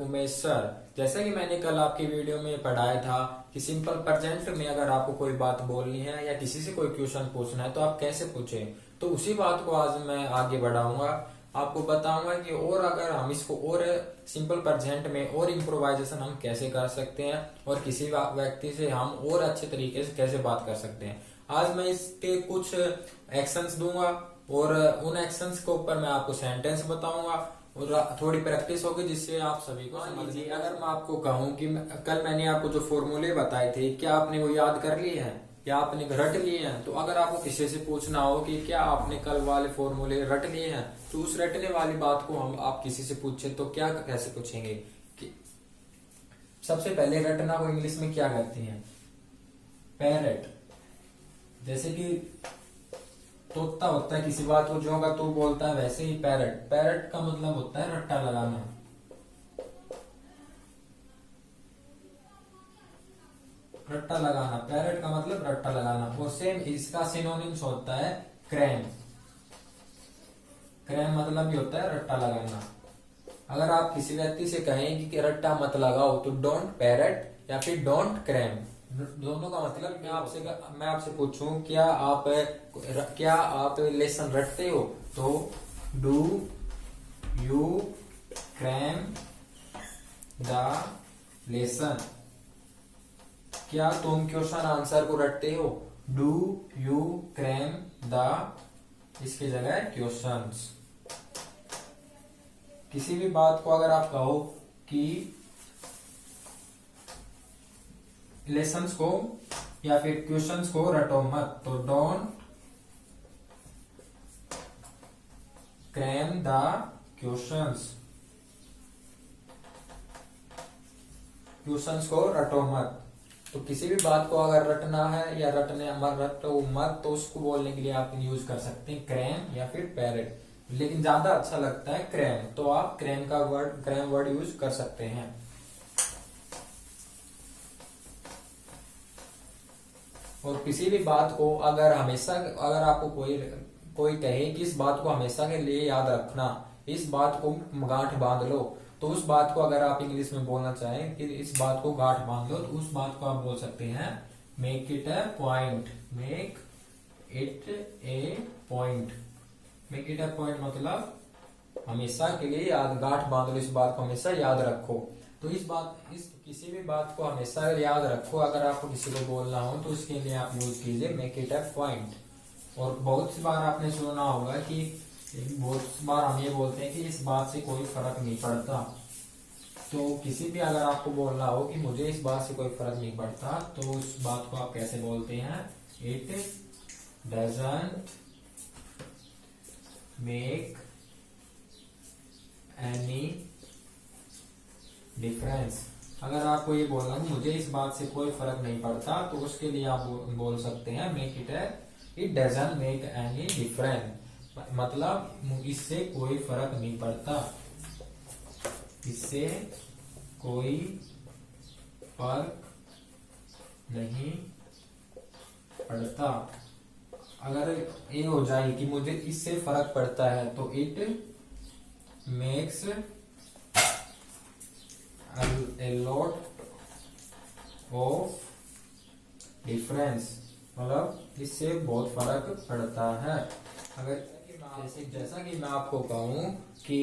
Umesh sir. जैसा कि मैंने कल आपकी वीडियो में पढ़ाया था कि सिंपल प्रेजेंट में अगर आपको कोई बात बोलनी है या किसी से कोई क्वेश्चन पूछना है तो आप कैसे पूछें, तो उसी बात को आज मैं आगे बढ़ाऊंगा। आपको बताऊंगा कि और अगर हम इसको और सिंपल प्रेजेंट में और इम्प्रोवाइजेशन हम कैसे कर सकते हैं और किसी व्यक्ति से हम और अच्छे तरीके से कैसे बात कर सकते हैं। आज मैं इसके कुछ एक्शंस दूंगा और उन एक्शंस के ऊपर मैं आपको सेंटेंस बताऊंगा और थोड़ी प्रैक्टिस होगी जिससे आप सभी को समझ लीजिए। अगर मैं आपको कहूं कि कल मैंने आपको जो फॉर्मूले बताए थे क्या आपने वो याद कर लिए हैं या आपने रट लिए हैं, तो अगर आपको किसी से पूछना हो कि क्या आपने कल वाले फॉर्मूले रट लिए हैं, तो उस रटने वाली बात को हम आप किसी से पूछे तो क्या कैसे पूछेंगे कि सबसे पहले रटना को इंग्लिश में क्या कहते हैं? पैरट। जैसे कि तोता होता है किसी बात को जो का तो बोलता है, वैसे ही पैरट। पैरट का मतलब होता है रट्टा लगाना। रट्टा लगाना, पैरट का मतलब रट्टा लगाना। और सेम इसका सिनोनिम्स होता है क्रैम। क्रैम मतलब भी होता है रट्टा लगाना। अगर आप किसी व्यक्ति से कहें कि रट्टा मत लगाओ तो डोंट पैरट या फिर डोंट क्रैम, दोनों का मतलब मैं आपसे पूछूं क्या आप लेसन रटते हो, तो do you cram the lesson. क्या तुम क्वेश्चन आंसर को रटते हो? डू यू क्रैम द, इसकी जगह क्वेश्चंस। किसी भी बात को अगर आप कहो कि लेसन्स को या फिर क्वेश्चंस को रटो मत, तो don't cram the questions. Questions को रटो मत। तो किसी भी बात को अगर रटना है या रटो मत, तो उसको बोलने के लिए आप यूज कर सकते हैं क्रैम या फिर पैरट, लेकिन ज्यादा अच्छा लगता है क्रैम, तो आप क्रैम वर्ड यूज कर सकते हैं। और किसी भी बात को अगर आपको कोई कहे कि इस बात को हमेशा के लिए याद रखना, इस बात को गांठ बांध लो, तो उस बात को अगर आप इंग्लिश में बोलना चाहें कि इस बात को गांठ बांध लो, तो उस बात को आप बोल सकते हैं make it A point. Make it A point. Make it A point मतलब हमेशा के लिए गांठ बांध लो, इस बात को हमेशा याद रखो। तो इस किसी भी बात को हमेशा याद रखो। अगर आपको किसी को बोलना हो तो उसके लिए आप यूज कीजिए मेक इट ए पॉइंट। और बहुत सी बार आपने सुना होगा कि बहुत बार हम ये बोलते हैं कि इस बात से कोई फर्क नहीं पड़ता। तो किसी भी अगर आपको बोलना हो कि मुझे इस बात से कोई फर्क नहीं पड़ता, तो उस बात को आप कैसे बोलते हैं? It doesn't make any difference. अगर आपको ये बोलना है मुझे इस बात से कोई फर्क नहीं पड़ता, तो उसके लिए आप बोल सकते हैं make it doesn't make any difference. मतलब इससे कोई फर्क नहीं पड़ता, इससे कोई फर्क नहीं पड़ता। अगर ये हो जाए कि मुझे इससे फर्क पड़ता है, तो it makes a lot of difference, मतलब इससे बहुत फर्क पड़ता है। अगर जैसा कि मैं आपको कहूँ कि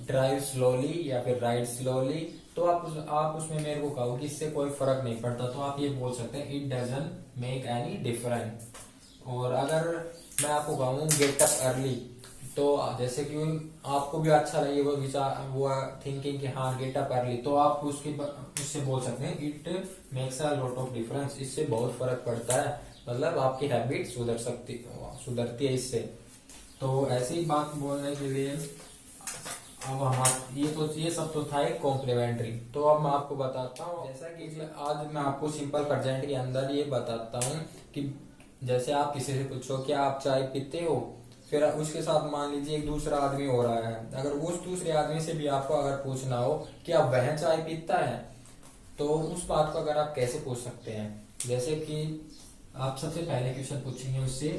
ड्राइव स्लोली या फिर राइड स्लोली, तो आप उसमें मेरे को कहो कि इससे कोई फर्क नहीं पड़ता, तो आप ये बोल सकते हैं it doesn't make any difference. और अगर मैं आपको कहूँ गेट अप अर्ली, तो जैसे कि आपको भी अच्छा लगे वो थिंकिंग कि हाँ गेट अप अर्ली, तो आप उससे बोल सकते हैं it makes a lot of difference. इससे बहुत फर्क पड़ता है, मतलब आपकी हैबिट सुधरती है इससे। तो ऐसी ही बात बोलने के लिए अब ये सब तो था एक कॉम्प्लीमेंट्री। तो अब मैं आपको बताता हूँ, जैसा कि आज मैं आपको सिंपल प्रेजेंट के अंदर ये बताता हूँ कि जैसे आप किसी से पूछो क्या आप चाय पीते हो, फिर उसके साथ मान लीजिए एक दूसरा आदमी हो रहा है, अगर उस दूसरे आदमी से भी आपको अगर पूछना हो कि आप वह चाय पीता है, तो उस बात को अगर आप कैसे पूछ सकते हैं? जैसे कि आप सबसे पहले क्वेश्चन पूछेंगे उससे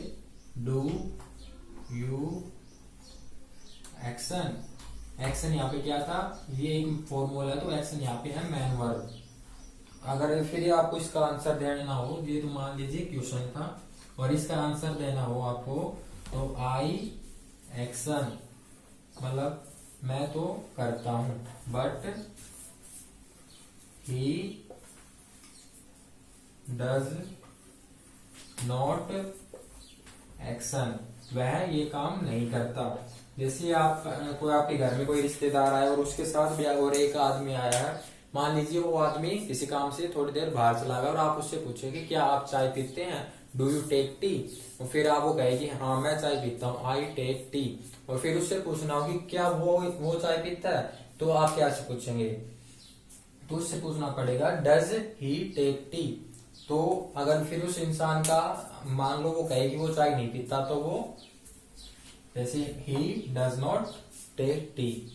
डू यू एक्शन एक्शन यहाँ पे क्या था, ये एक फॉर्मूला है, तो एक्शन यहाँ पे है मेन वर्ब। अगर फिर आपको इसका आंसर देना हो, ये तो मान लीजिए क्वेश्चन था और इसका आंसर देना हो आपको, तो आई एक्शन मतलब मैं तो करता हूं, but he does not action, वह ये काम नहीं करता। जैसे आप कोई आपके घर में कोई रिश्तेदार आया और उसके साथ भी और एक आदमी आया है, मान लीजिए वो आदमी किसी काम से थोड़ी देर बाहर चला गया और आप उससे पूछे कि क्या आप चाय पीते हैं, डू यू टेक टी, और फिर आप वो कहेगी हाँ मैं चाय पीता हूँ, आई टेक टी, और फिर उससे पूछना हो कि क्या वो चाय पीता है, तो आप क्या से पूछेंगे, तो उससे पूछना पड़ेगा डज ही टेक टी। तो अगर फिर उस इंसान का मान लो वो कहे कि वो चाय नहीं पीता, तो वो जैसे ही डज नॉट टेक टी।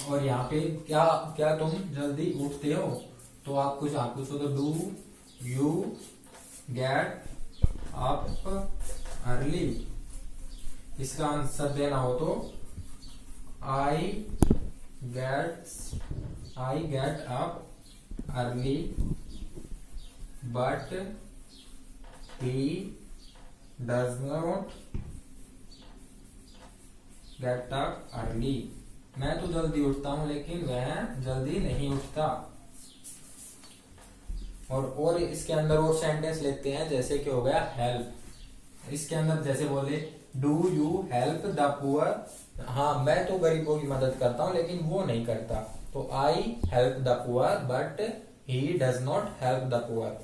और यहाँ पे क्या क्या तुम जल्दी उठते हो, तो आप कुछ आप पूछो तो do you get up early, इसका आंसर देना हो तो I get up early but he does not get up early, मैं तो जल्दी उठता हूं लेकिन वह जल्दी नहीं उठता। और इसके अंदर और सेंटेंस लेते हैं, जैसे कि हो गया हेल्प, इसके अंदर जैसे बोले do you help the poor, हाँ मैं तो गरीबों की मदद करता हूं लेकिन वो नहीं करता, तो I help the poor but he does not help the poor.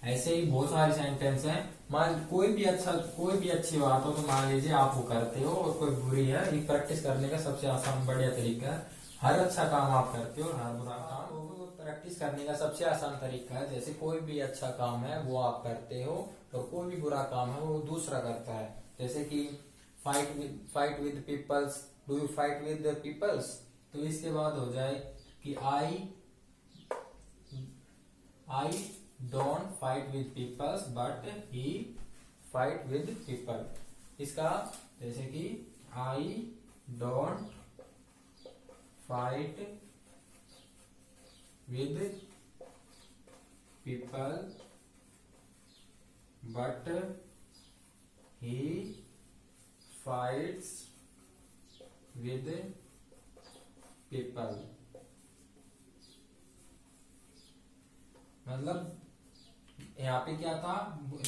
ऐसे ही बहुत सारे सेंटेंस हैं। मान कोई भी अच्छी बात हो तो मान लीजिए आप वो करते हो और कोई बुरी है, ये प्रैक्टिस करने का सबसे आसान बढ़िया तरीका है। हर अच्छा काम आप करते हो और हर बुरा काम वो प्रैक्टिस करने का सबसे आसान तरीका है। जैसे कोई भी अच्छा काम है वो आप करते हो और कोई भी बुरा काम है वो दूसरा करता है। जैसे कि fight with peoples, do you fight with peoples, तो इसके बाद हो जाए कि I don't fight with peoples but he fight with people. इसका जैसे कि I don't fight with people but he fights with people. मतलब यहाँ पे क्या था,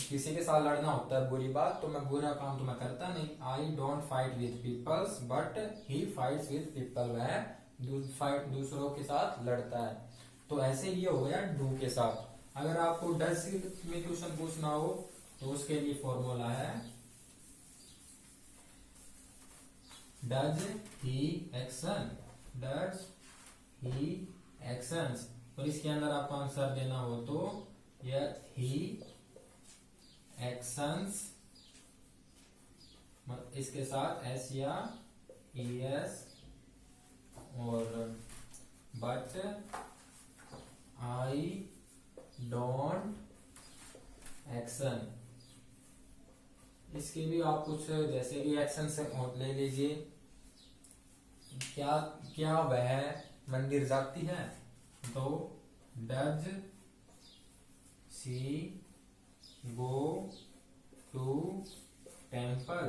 किसी के साथ लड़ना होता है बुरी बात, तो मैं बुरा काम तो मैं करता नहीं। I don't fight with peoples but he fights with people, वह दूसरों के साथ लड़ता है। तो ऐसे ये हो गया डू के साथ। अगर आपको डज में क्वेश्चन पूछना हो तो उसके लिए फॉर्मूला है does he action, does he actions, और इसके अंदर आपको आंसर देना हो तो ही एक्शंस, इसके साथ एस या एस, और बट आई डोंट एक्शन। इसके भी आप कुछ जैसे कि एक्शन से ले लीजिए, क्या वह मंदिर जाती है, तो does she go to temple.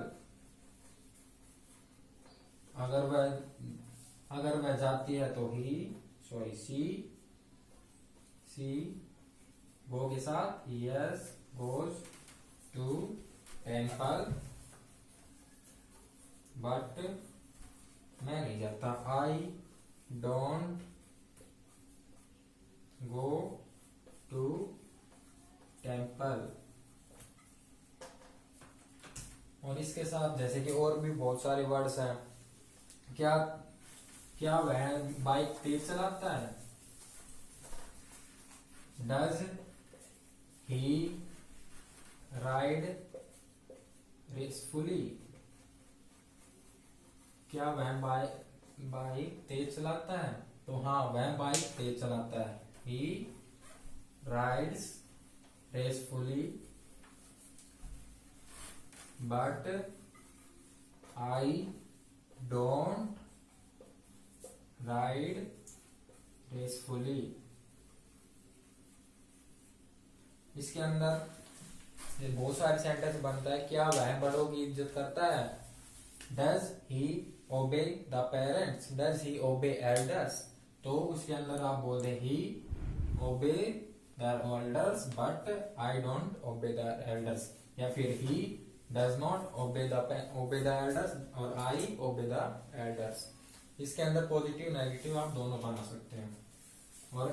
अगर वह जाती है तो सी गो के साथ yes goes to temple, but मैं नहीं जाता, I don't go to temple. और इसके साथ जैसे कि और भी बहुत सारे वर्ड्स हैं, क्या वह बाइक तेज चलाता है, डज ही राइड रेसफुली, क्या वह बाइक तेज चलाता है, तो हाँ वह बाइक तेज चलाता है, he rides gracefully but I don't ride gracefully. इसके अंदर ये बहुत सारे सेंटेंस बनता है। क्या वह बड़ों की इज्जत करता है? Does he obey the parents, does he ओबे एल्डर्स। तो उसके अंदर आप बोल दे he obey the elders but I don't obey the elders, या फिर he does not obey the elders और आई ओबे द एल्डर्स। इसके अंदर पॉजिटिव नेगेटिव आप दोनों बना सकते हैं। और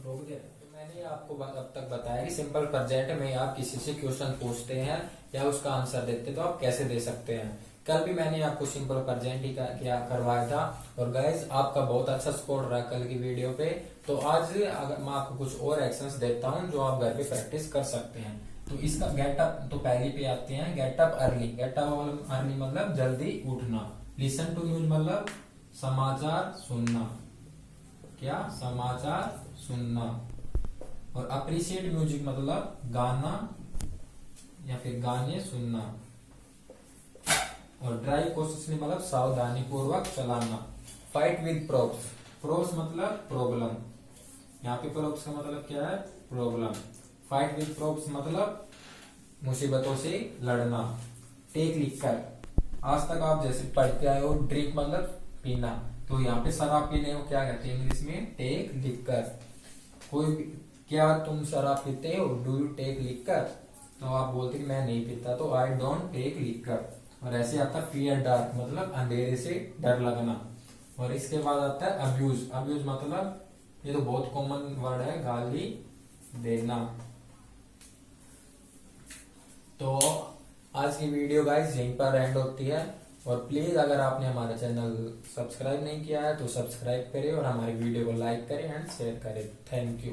रोक दे, तो मैंने आपको अब तक बताया कि सिंपल प्रेजेंट में आप किसी से क्वेश्चन पूछते हैं या उसका आंसर देते तो आप कैसे दे सकते हैं। कल भी मैंने आपको सिंपल प्रेजेंट ही क्या करवाया था और गाइस आपका बहुत अच्छा स्कोर रहा कल की वीडियो पे। तो आज अगर मैं आपको कुछ और एक्शंस देता हूं जो आप घर पे प्रैक्टिस कर सकते हैं। तो इसका गेट अप तो पहले पे आते हैं। Get up early, get up early मतलब जल्दी उठना। लिसन टू न्यूज मतलब समाचार सुनना। क्या? समाचार सुनना। और अप्रिशिएट म्यूजिक मतलब गाना या फिर गाने सुनना। और ड्राइव कोशिशली मतलब सावधानी पूर्वक चलाना। फाइट विद प्रोप्स, प्रोप्स मतलब प्रॉब्लम, यहाँ पे प्रोप्स का मतलब क्या है? प्रॉब्लम। फाइट विद प्रोप्स मतलब मुसीबतों से लड़ना। टेक लिकर, आज तक आप जैसे पढ़ते आए हो, ड्रिंक मतलब पीना, तो यहाँ पे शराब पीने को क्या कहते हैं इंग्लिश में? Take liquor. कोई क्या तुम शराब पीते हो? Do you take liquor? तो आप बोलते कि मैं नहीं पीता, तो आई डोंट टेक लिकर। और ऐसे आता है फियर डार्क मतलब अंधेरे से डर लगना। और इसके बाद आता है अब्यूज, अब्यूज मतलब ये तो बहुत कॉमन वर्ड है, गाली देना। तो आज की वीडियो गाइस यहीं पर एंड होती है। और प्लीज अगर आपने हमारा चैनल सब्सक्राइब नहीं किया है तो सब्सक्राइब करें और हमारी वीडियो को लाइक करें एंड शेयर करें। Thank you.